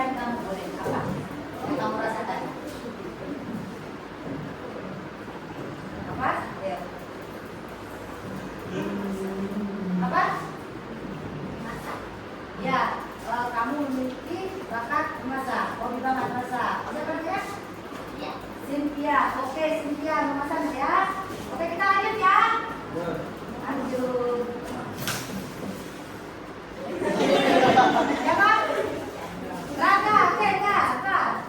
yang kamu boleh apa? Yang kamu rasakan? Apa? Ya. Apa? Masak. Ya, kamu memiliki bakat memasak. Hobi banget masak. Siapa namanya? Ya. Cynthia. Oke, Cynthia memasak ya. Oke, kita lanjut ya. Lanjut. Siapa? Raka, oke, apa?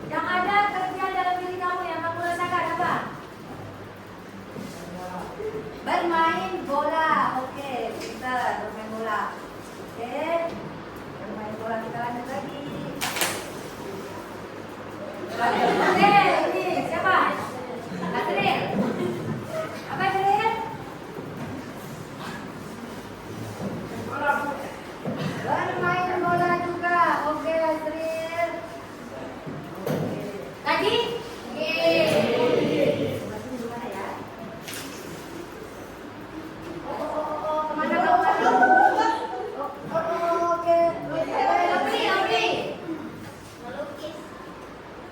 Yang ada kerja dalam diri kamu yang kamu rasakan apa? Bermain bola. Oke, pintar bermain bola. Oke, bermain bola, kita lanjut lagi. Oke, ini siapa? Adril. Apa Adril? Bermain bola juga. Oke, Adril. Tadi? Masih di mana ya? Kemana kamu? Oke.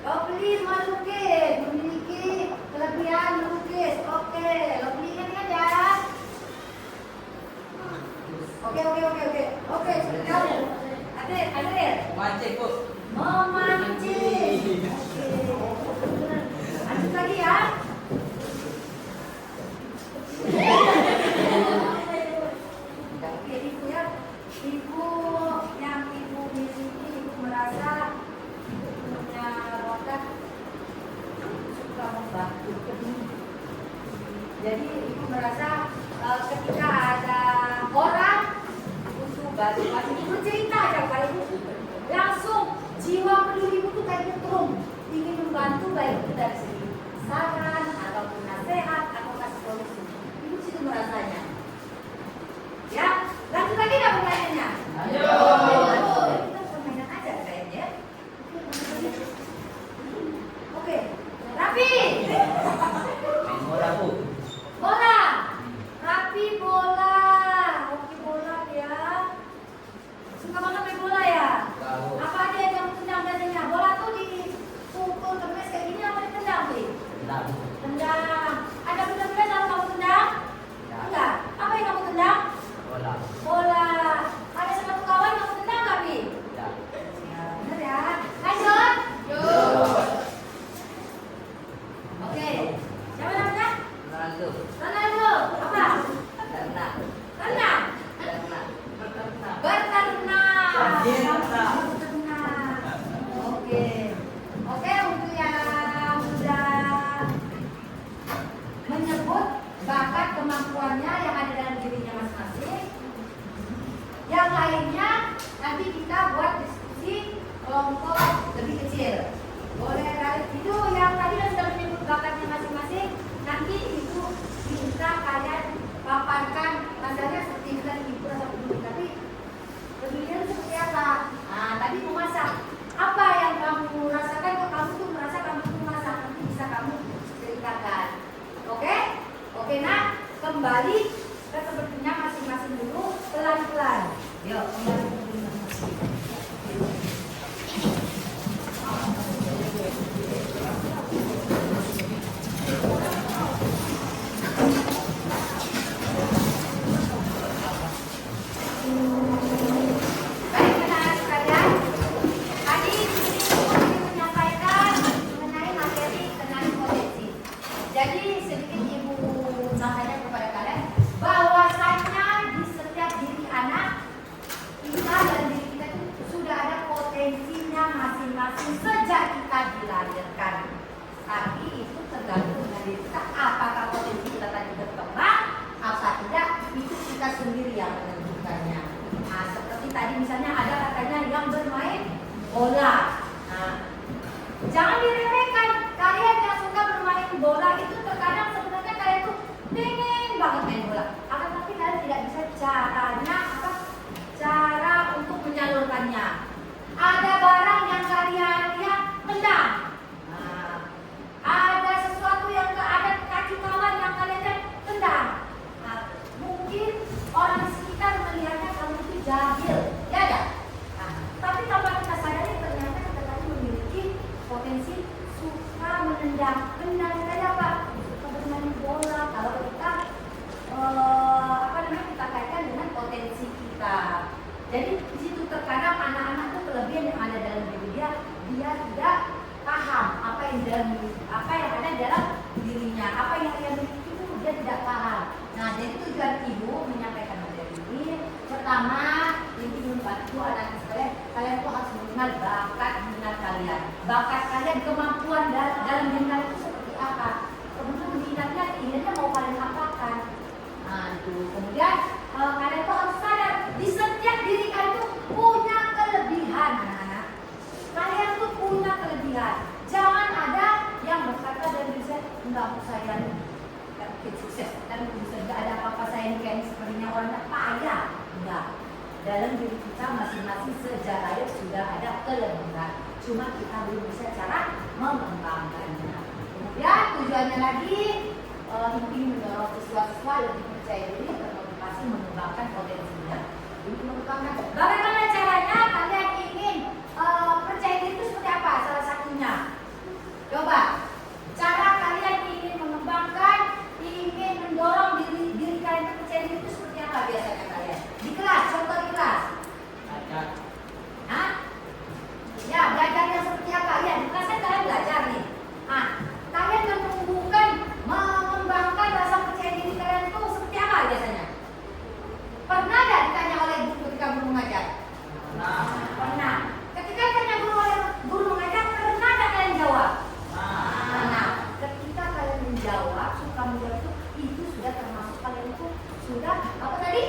Lovely melukis, memiliki kelebihan melukis. Oke, Lovely ingat ya. Oke, sudah tahu. Adil. Mancing, Bu. Memancing. Oke. Lanjut lagi ya. Oke, ibu ya. Ibu yang ibu miliki, ibu merasa punya bakat suka membantu. Jadi ibu merasa ketika ada orang butuh bantuan, ibu cerita aja pada ibu, langsung jiwa peduli ibu tuh kayak getrum, ingin membantu baik itu dari segi saran ataupun nasihat atau kasih solusi. Ibu situ merasanya. Ya, lanjut lagi nggak pertanyaannya? Ayo. Kita permainan aja kayaknya. Oke, Raffi. Main bola, Bu. Bola. Raffi bola. Hoki bola ya. Suka banget main bola ya? Tahu. Apa aja yang kamu tendang biasanya? Bola tuh dipukul terus kayak gini apa ditendang sih? Enggak, Bu. Tendang. Ada benda-benda yang kamu tendang? Enggak. Apa yang kamu tendang? Bola. Bola. Ada sepatu kawan yang kamu tendang nggak, Bi? Enggak. Ya, bener ya. Lanjut. Oke. Siapa namanya? Ronaldo. Ronaldo. Apa? Renang. Renang. Renang. Berenang. Berenang. Berenang. Berenang. Oke. Oke, untuk yang sudah menyebut bakat kemampuannya yang ada dalam dirinya masing-masing. Yang lainnya nanti kita buat diskusi kelompok lebih kecil. Boleh itu yang tadi sudah menyebut bakatnya masing-masing. Nanti itu bisa kalian paparkan masalahnya seperti itu tadi ibu rasa peduli. Tapi pedulinya seperti apa? Nah, tadi memasak. Apa yang kamu rasakan kok kamu tuh merasa kamu tuh memasak? Nanti bisa kamu ceritakan. Oke? Oke, nah kembali ke sepertinya masing-masing dulu pelan-pelan. Yuk, kembali ke diri masing-masing. Baik, anak-anak sekalian, tadi di sini Ibu menyampaikan mengenai materi kenali potensi. Jadi sedikit Ibu sampaikan kepada kalian bahwasanya di setiap diri anak kita dan diri kita itu sudah ada potensinya masing-masing sejak kita dilahirkan. Tapi itu tergantung dengan diri kita, apakah potensi kita tadi berkembang apa tidak, itu kita sendiri yang menentukannya. Nah, seperti tadi misalnya ada katanya yang bermain bola. Nah, jangan diremehkan. Kalian yang suka bermain bola itu terkadang sebenarnya kalian tuh pengen banget main bola. Akan tapi kalian tidak bisa caranya apa? Cara untuk menyalurkannya. Ada barang yang kalian lihat tendang. terkadang anak-anak tuh kelebihan yang ada dalam diri dia tidak paham apa yang ada dalam dirinya, apa yang dia miliki itu dia tidak paham. Nah, jadi tujuan ibu menyampaikan materi ini, pertama, ibu membantu anak sekalian, kalian tuh harus mengenal bakat minat kalian. Bakat kalian, kemampuan dalam diri kalian itu seperti apa? Kemudian minatnya mau kalian apakan? Nah, itu. Kemudian kalian tuh harus sadar di setiap diri kalian tuh punya kelebihan, anak-anak. Kalian tuh punya kelebihan. Jangan ada yang berkata dan bisa enggak saya mungkin sukses dan bisa enggak ada apa-apa saya ini kayak sepertinya orang payah. Enggak. Dalam diri kita masing-masing sejarahnya sudah ada kelebihan. Cuma kita belum bisa cara mengembangkannya. Kemudian tujuannya lagi ingin mendorong siswa-siswa lebih percaya diri, termotivasi mengembangkan potensinya. Ini mengembangkan. Bagaimana caranya kalian ingin percaya diri itu seperti apa? Salah satunya, coba cara kalian ingin mengembangkan, ingin mendorong diri kalian percaya diri itu seperti apa biasanya kalian? Di kelas, contoh di kelas. Belajar. Hah? Ya, belajar yang seperti apa? Ya, di kelas kan kalian belajar nih. Ah, kalian menumbuhkan, mengembangkan rasa percaya diri kalian itu seperti apa biasanya? Pernah nggak ditanya oleh guru ketika guru mengajar? Pernah. Ketika ditanya guru mengajar, pernah nggak kalian jawab? Pernah. Ketika kalian menjawab, suka menjawab itu sudah termasuk kalian itu sudah apa tadi?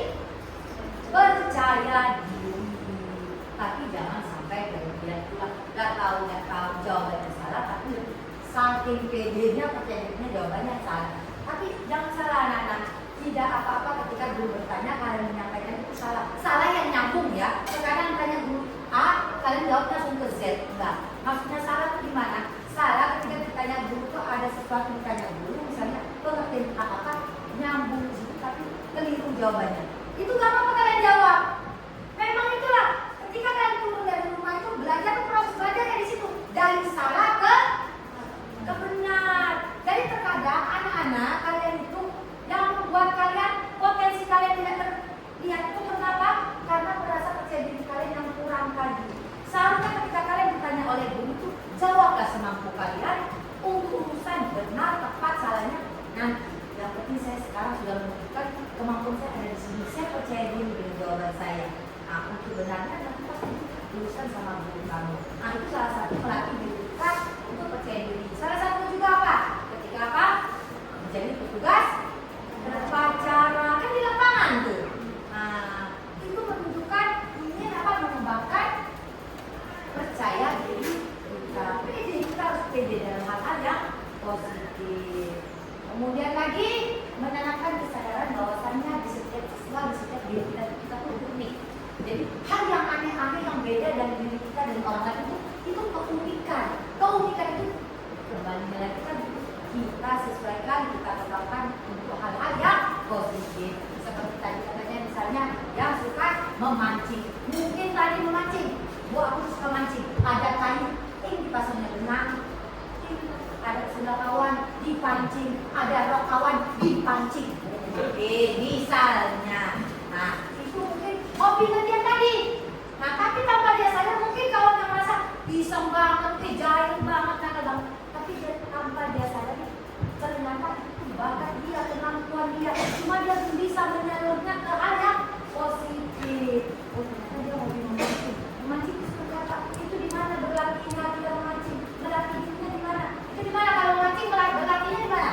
Percaya diri. Tapi jangan sampai kemudian pula nggak tahu jawabannya salah, tapi saking pedenya percaya dirinya jawabannya salah. Tapi jangan salah anak-anak. Tidak apa-apa ketika guru bertanya kalian menyampaikan itu salah. Salah yang nyambung ya. Terkadang tanya guru A, kalian jawabnya langsung ke Z. Enggak. Maksudnya salah itu gimana? Salah ketika ditanya guru itu ada sesuatu ditanya guru, misalnya pengertian apa-apa nyambung di situ tapi keliru jawabannya. Itu gak apa-apa kalian jawab. Memang itulah ketika kalian turun dari rumah itu belajar tuh proses belajarnya di situ dari salah ke benar. Jadi terkadang anak-anak kalian itu yang membuat kalian potensi kalian tidak terlihat itu kenapa? Karena merasa percaya diri kalian yang kurang tadi. Seharusnya ketika kalian ditanya oleh guru itu jawablah semampu kalian untuk urusan benar tepat salahnya nanti. Yang penting saya sekarang sudah menunjukkan kemampuan saya ada di sini. Saya percaya diri dengan jawaban saya. Nah, untuk benarnya nanti pasti urusan sama guru kamu. Nah, itu salah satu pelatih diri kita untuk percaya diri. Salah satu juga apa? Ketika apa? Menjadi petugas berpacara kan di lapangan tuh. Nah, itu menunjukkan ingin apa? Mengembangkan percaya diri kita. Pede kita harus pede dalam hal-hal yang positif. Kemudian lagi menanamkan kesadaran bahwasannya di setiap siswa, di setiap diri kita tuh unik. Jadi hal yang aneh-aneh yang beda dari diri kita dan orang lain itu keunikan. Keunikan itu kembali lagi kan kita sesuaikan, kita tetapkan untuk hal-hal yang positif. Seperti tadi katanya misalnya yang suka memancing. Mungkin tadi memancing, bu aku suka mancing. Ada kayu, dipasangnya benang. Ada sendal kawan dipancing, ada rok kawan dipancing. Misalnya, nah itu mungkin hobinya dia tadi. Nah tapi tanpa dia sadar mungkin kawan yang merasa pisang banget, jahil banget, nakal banget. Tapi dia, tanpa dia sadar ternyata itu bakat dia, kemampuan dia. Cuma dia belum bisa menyalurnya ke hal yang positif. Oh ternyata dia hobi memancing. Memancing itu seperti apa? Itu di mana berlatihnya dia memancing? Berlatihnya di mana? Itu di mana kalau memancing berlatihnya di mana?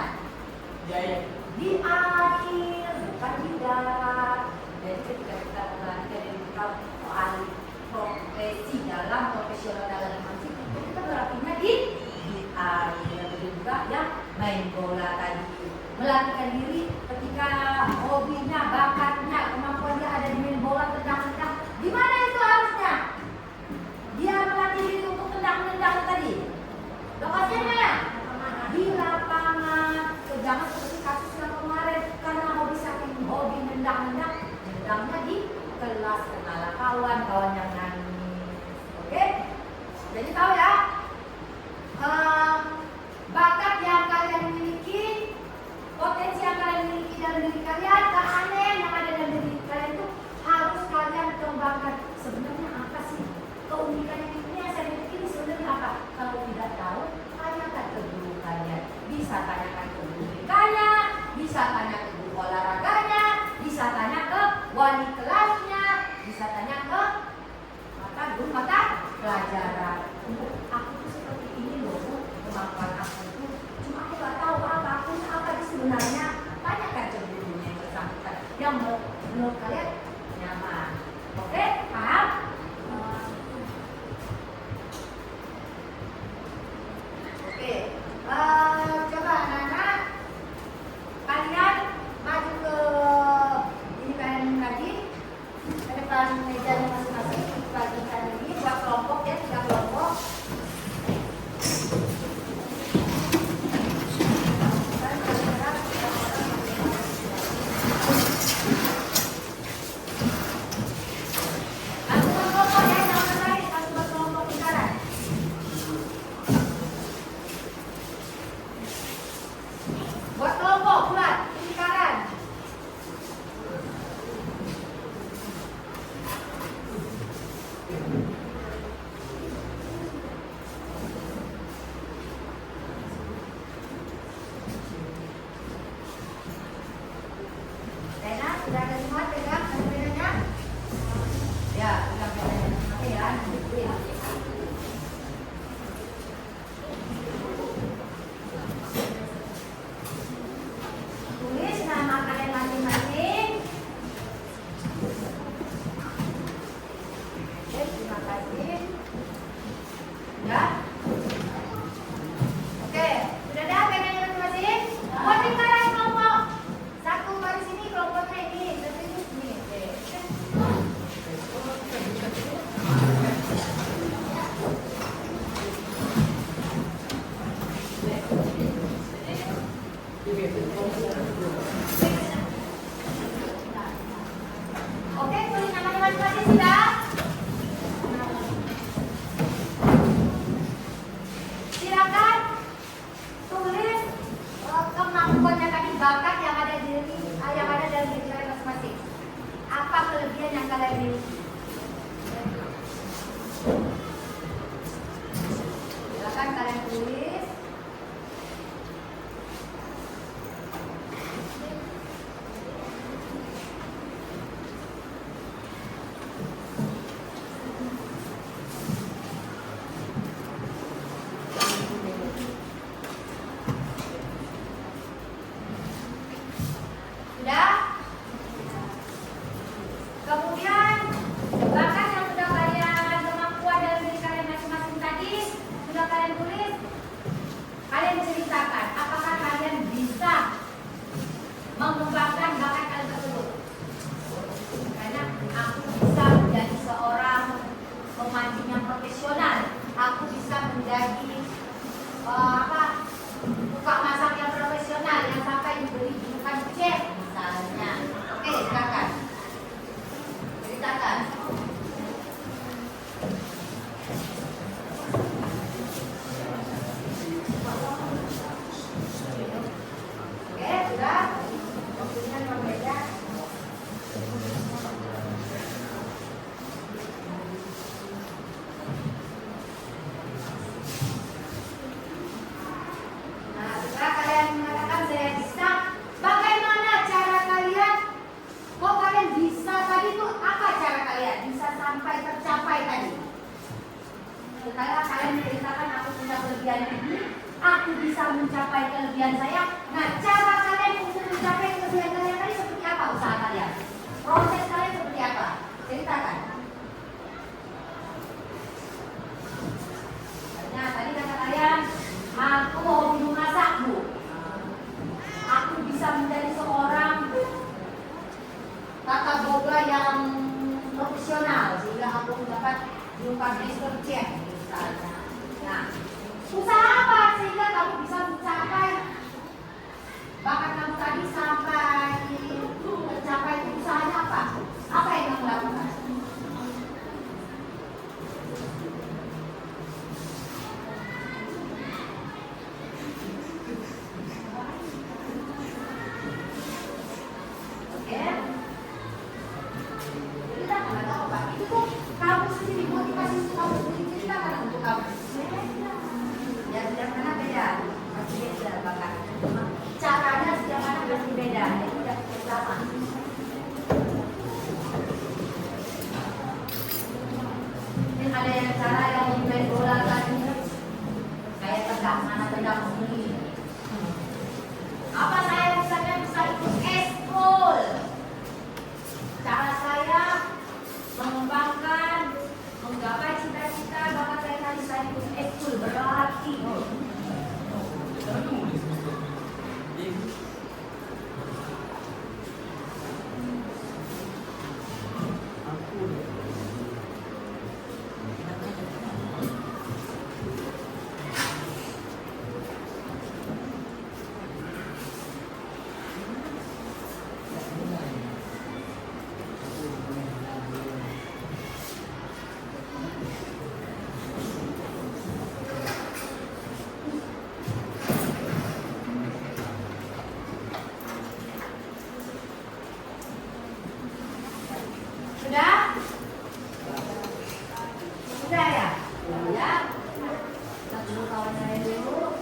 Di air, bukan di darat. Jadi ketika kita berlatih dan kita ahli profesi dalam profesional dalam memancing, kita berlatihnya di air. Juga yang main bola tadi, melatihkan diri ketika hobinya, bakatnya, kemampuan dia ada di main bola, tendang-tendang. Di mana itu harusnya? Dia melatih diri untuk tendang-tendang tadi. Lokasinya mana? Di lapangan. Jangan seperti kasus yang kemarin karena hobi tendang-tendang, tendangnya di kelas kenalan kawan yang nangis. Oke? Jadi tahu ya. Bakat yang kalian miliki, potensi yang kalian miliki dalam diri kalian, keanehan yang ada tahun mata pelajaran. Aku tuh seperti ini loh, Bu. Kemampuan aku itu cuma aku nggak tahu apapun apa itu sebenarnya. Tanyakan ke gurunya yang bersangkutan yang menurut kalian nyaman. Oke, paham? Oke, coba anak-anak kalian maju ke ini kalian tadi ke depan meja masing-masing, bagikan ini buat kelompok ya, 3 kelompok. Buat kelompok bulat, lingkaran. Rena, sudah ada semua pegang bedanya? Ya, pegang bedanya. Oke ya, tulis nama kalian masing-masing. Oke, terima kasih. Ya. Oke, sudah ada bedanya masing-masing? Buat lingkaran kelompok. Satu baris ini kelompoknya ini, satu ini. Oke. Oke, tulis namanya masing-masing sudah. Silakan tulis kemampuannya tadi, bakat yang ada dalam diri kalian masing-masing. Apa kelebihan yang kalian miliki? Silakan kalian tulis. Sudah? Kemudian bakat yang sudah kalian, kemampuan dalam diri kalian masing-masing tadi sudah kalian tulis. Kalian ceritakan apakah kalian bisa mengembangkan bakat kalian tersebut. Karena aku bisa menjadi seorang pemancing yang profesional. Aku bisa menjadi tukang masak yang profesional yang sampai diberi julukan chef misalnya. Oke, silakan. Ceritakan. Oke, sudah. Waktunya berbeda. Nah, setelah kalian mengatakan saya bisa, bagaimana cara kalian? Kok kalian bisa tadi itu apa cara kalian bisa sampai tercapai tadi? Setelah kalian menceritakan aku punya kelebihan ini, aku bisa mencapai kelebihan saya. Nah, cara kalian untuk mencapai kelebihan kalian tadi seperti apa usaha kalian? Proses kalian seperti apa? Ceritakan. Nah, tadi kata kalian, aku hobi memasak, Bu. Aku bisa menjadi seorang tata boga yang profesional sehingga aku mendapat julukan master chef misalnya. Nah, usaha apa sehingga kamu bisa mencapai bakat kamu tadi sampai tercapai usahanya apa? Apa yang kamu lakukan? Oke. Kita nggak tahu Pak. Itu kamu sendiri motivasi kamu sendiri ceritakan untuk kamu. Ya. ada yang cara yang main bola tadi kayak tendang ini. Apa saya bisa ikut eskul? Cara saya mengembangkan, menggapai cita-cita, maka saya tadi saya ikut eskul berarti. Sudah? Sudah ya? Ya. Kita dulu kawan saya dulu.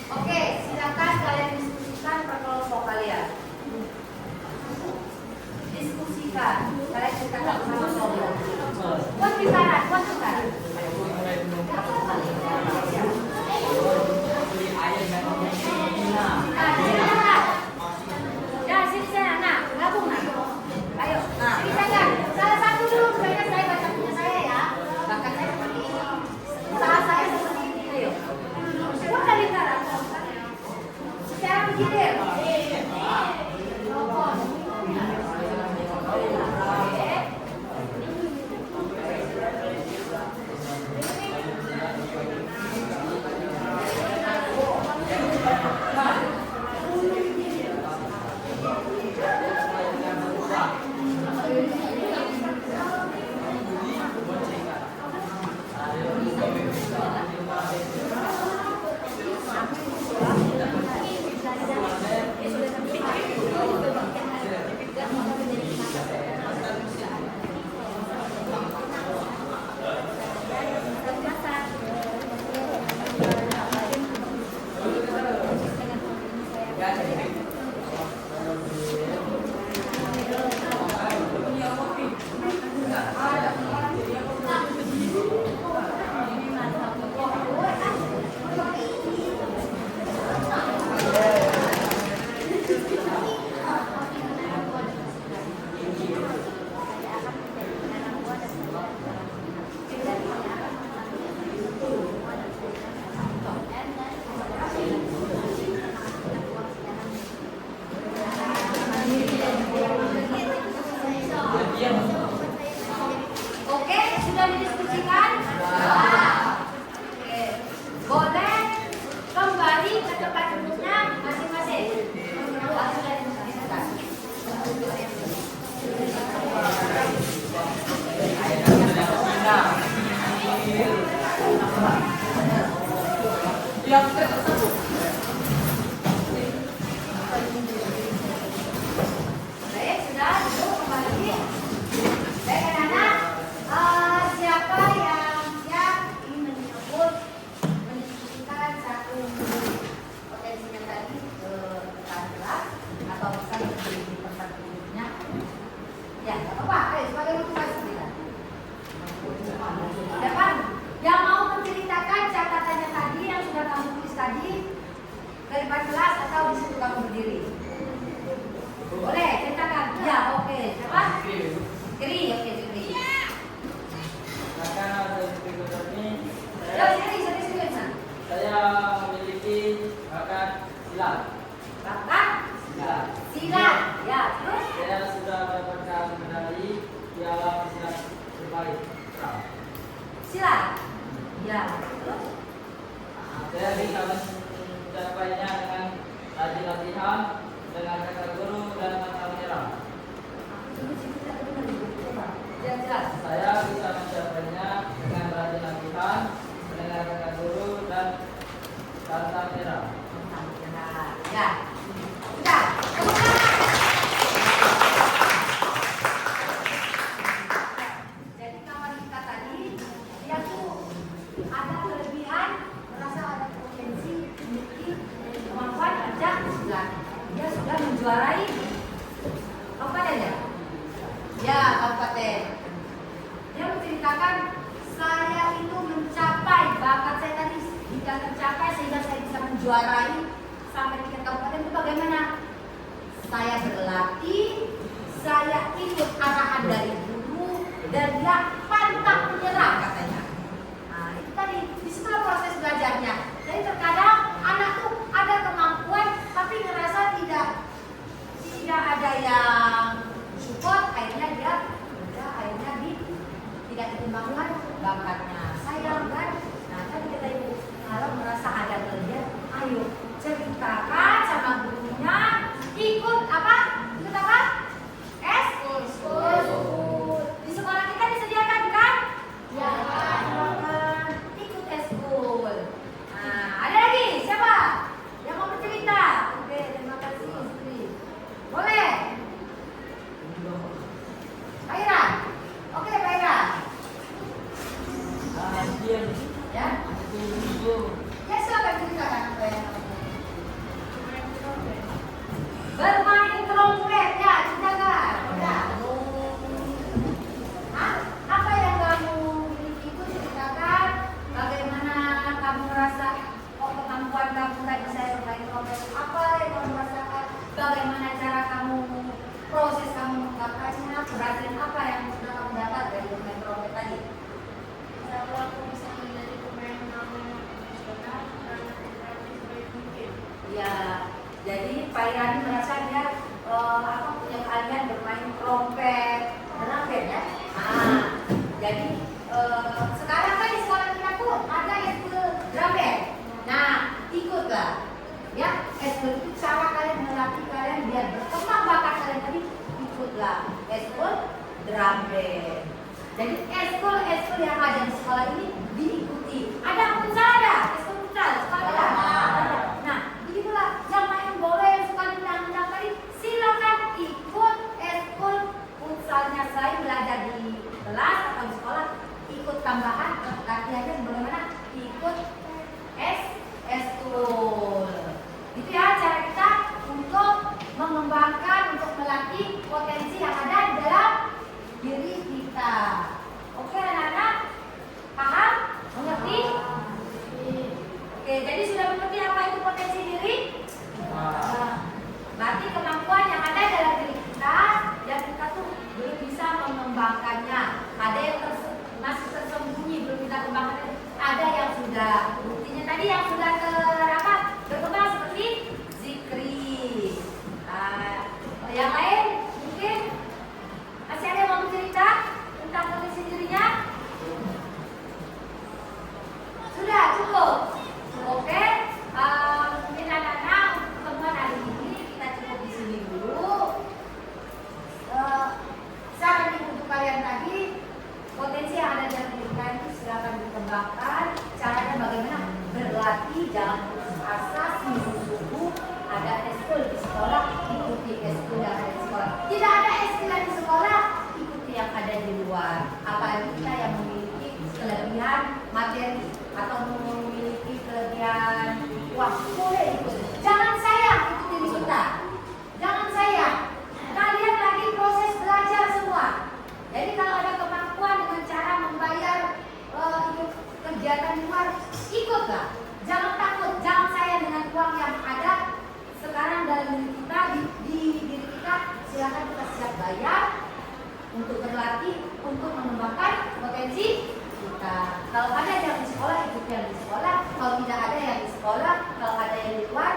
Oke, silakan kalian diskusikan per kelompok kalian. Diskusikan. Kalian ceritakan sama kelompok. Buat bicara. Ya, sini sana, nak, gabung nak. Ayo, ceritakan. Salah satu dulu, supaya saya baca punya saya ya. Bahkan saya seperti ini. Usaha saya seperti ini. Ayo. Bukan bicara. Secara bergilir. Oke, sudah didiskusikan? Oke. Boleh kembali ke tempat duduknya masing-masing. Sudah didiskusikan. Baik, sudah duduk kembali. Baik, anak-anak, siapa yang tidak terbaik. Sila. Ya. Terus? Saya bisa mencapainya dengan rajin latihan, dengan kakak guru dan pantang menyerah. Jelas. Saya bisa mencapainya dengan rajin latihan, dengan kakak guru dan pantang menyerah. Ya. Sudah. Jadi kawan kita tadi dia tuh ada kelebihan, merasa ada potensi, memiliki kemampuan kerja sudah. Dia sudah menjuarai kabupaten ya? Ya, kabupaten. Dia menceritakan saya itu mencapai bakat saya tadi jika tercapai sehingga saya bisa menjuarai sampai tingkat kabupaten itu bagaimana? Saya berlatih, saya ikut arahan dari guru dan dia pantang menyerah katanya. Nah itu tadi disitulah proses belajarnya. Jadi terkadang anak tuh ada kemampuan tapi ngerasa tidak ada yang support, akhirnya dia tidak dikembangkan bakatnya. Sayang kan? Nah tadi kata ibu, kalau merasa ada kelebihan, ayo ceritakan sama gurunya, ikut apa? Ikut apa? Eskul. Di sekolah kita disediakan kan? Ya. Ikut eskul. Nah, ada lagi siapa yang mau bercerita? Oke, terima kasih istri. Boleh? Pak Ira. Oke, Pak Ira. Ya? Ya, silakan ceritakan apa yang bermain trompet, ya, ceritakan. Udah. Apa yang kamu miliki itu ceritakan. Bagaimana kamu merasa kemampuan kamu tadi saya bermain trompet. Apa yang kamu rasakan? Bagaimana cara kamu proses kamu mengungkapkannya? Keberhasilan apa yang sudah kamu dapat dari bermain trompet tadi? Kalau aku bisa menjadi pemain nasional karena berlatih sebaik mungkin. Ya, jadi Pak Irani merasa dia punya keahlian bermain trompet, drum band ya. Nah, jadi sekarang kan di sekolah kita tuh ada eskul drum band. Nah, ikutlah. Ya, eskul itu cara kalian melatih kalian biar berkembang bakat kalian tadi. Ikutlah eskul drum band. Jadi eskul yang ada di sekolah ini diikuti. Ada futsal ada, eskul futsal sekolah ada. Nah, begitulah yang main bola yang suka nendang-nendang tadi, silakan ikut eskul futsalnya saya belajar di kelas atau di sekolah. Ikut tambahan latihannya bagaimana? Ikut eskul. Itu ya cara kita untuk mengembangkan, untuk melatih potensi yang ada di dalam diri kita. Oke anak-anak? Paham? Mengerti? Oke, jadi sudah mengerti apa itu potensi diri? Berarti kemampuan yang ada dalam diri kita yang kita tuh belum bisa mengembangkannya. Ada yang masih tersembunyi belum kita kembangkan. Ada yang sudah. Buktinya tadi yang sudah berkembang seperti zikri. Yang lain mungkin masih ada yang mau cerita tentang potensi dirinya? Sudah cukup. Oke. Mungkin anak-anak untuk pertemuan hari ini kita cukup di sini dulu. Saran untuk kalian tadi, potensi yang ada dalam diri kalian itu silakan dikembangkan. Caranya bagaimana? Berlatih, jangan putus asa, sungguh-sungguh. Ada eskul di sekolah, ikuti eskul yang ada di sekolah. Tidak ada eskul di sekolah, ikuti yang ada di luar. Apalagi kita yang memiliki kelebihan materi atau memiliki kelebihan uang, boleh ikut. Jangan sayang ikuti kita. Jangan sayang. Kalian lagi proses belajar semua. Jadi kalau ada kemampuan dengan cara membayar ikut kegiatan di luar, ikutlah. Jangan takut, jangan sayang dengan uang yang ada sekarang dalam diri kita, di diri kita. Silakan kita siap bayar untuk berlatih, untuk mengembangkan potensi kita. Kalau ada yang di sekolah, ikut yang di sekolah. Kalau tidak ada yang di sekolah, kalau ada yang di luar,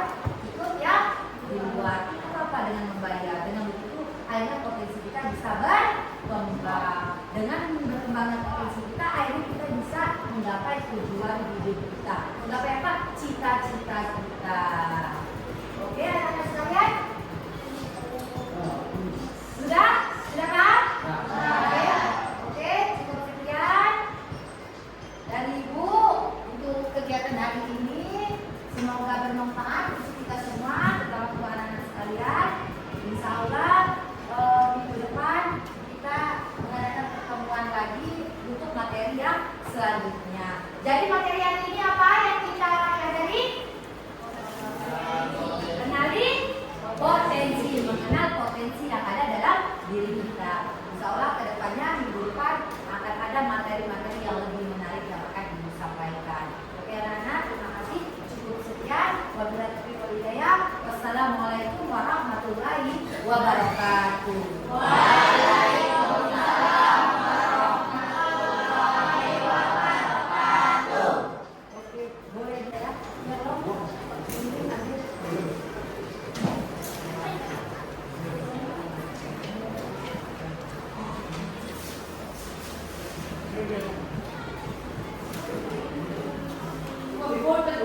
ikut yang di luar. Apa dengan membayar? Dengan begitu, akhirnya potensi kita bisa berkembang dengan dengan berkembangnya potensi kita, akhirnya kita bisa menggapai tujuan hidup kita. Menggapai apa? Cita-cita kita. Oke, anak-anak sekalian? Sudah? Sudah kan? Oke, oke, cukup sekian dari Ibu untuk kegiatan hari ini. Semoga bermanfaat untuk kita semua, terutama untuk anak-anak sekalian. Insya Allah minggu depan kita mengadakan pertemuan lagi untuk materi yang selanjutnya. Jadi materi hari ini apa yang kita pelajari? Kenali potensi, mengenal potensi yang ada dalam diri kita. Insya Allah kedepannya minggu depan akan ada materi-materi yang lebih menarik yang akan disampaikan. Oke anak-anak, terima kasih. Cukup sekian. Wabillahi taufiq wal hidayah. Wassalamualaikum warahmatullahi wabarakatuh. Waalaikumsalam warahmatullahi wabarakatuh. Oke, boleh ya? Ya, Bro. Ini nanti. Oh, boleh,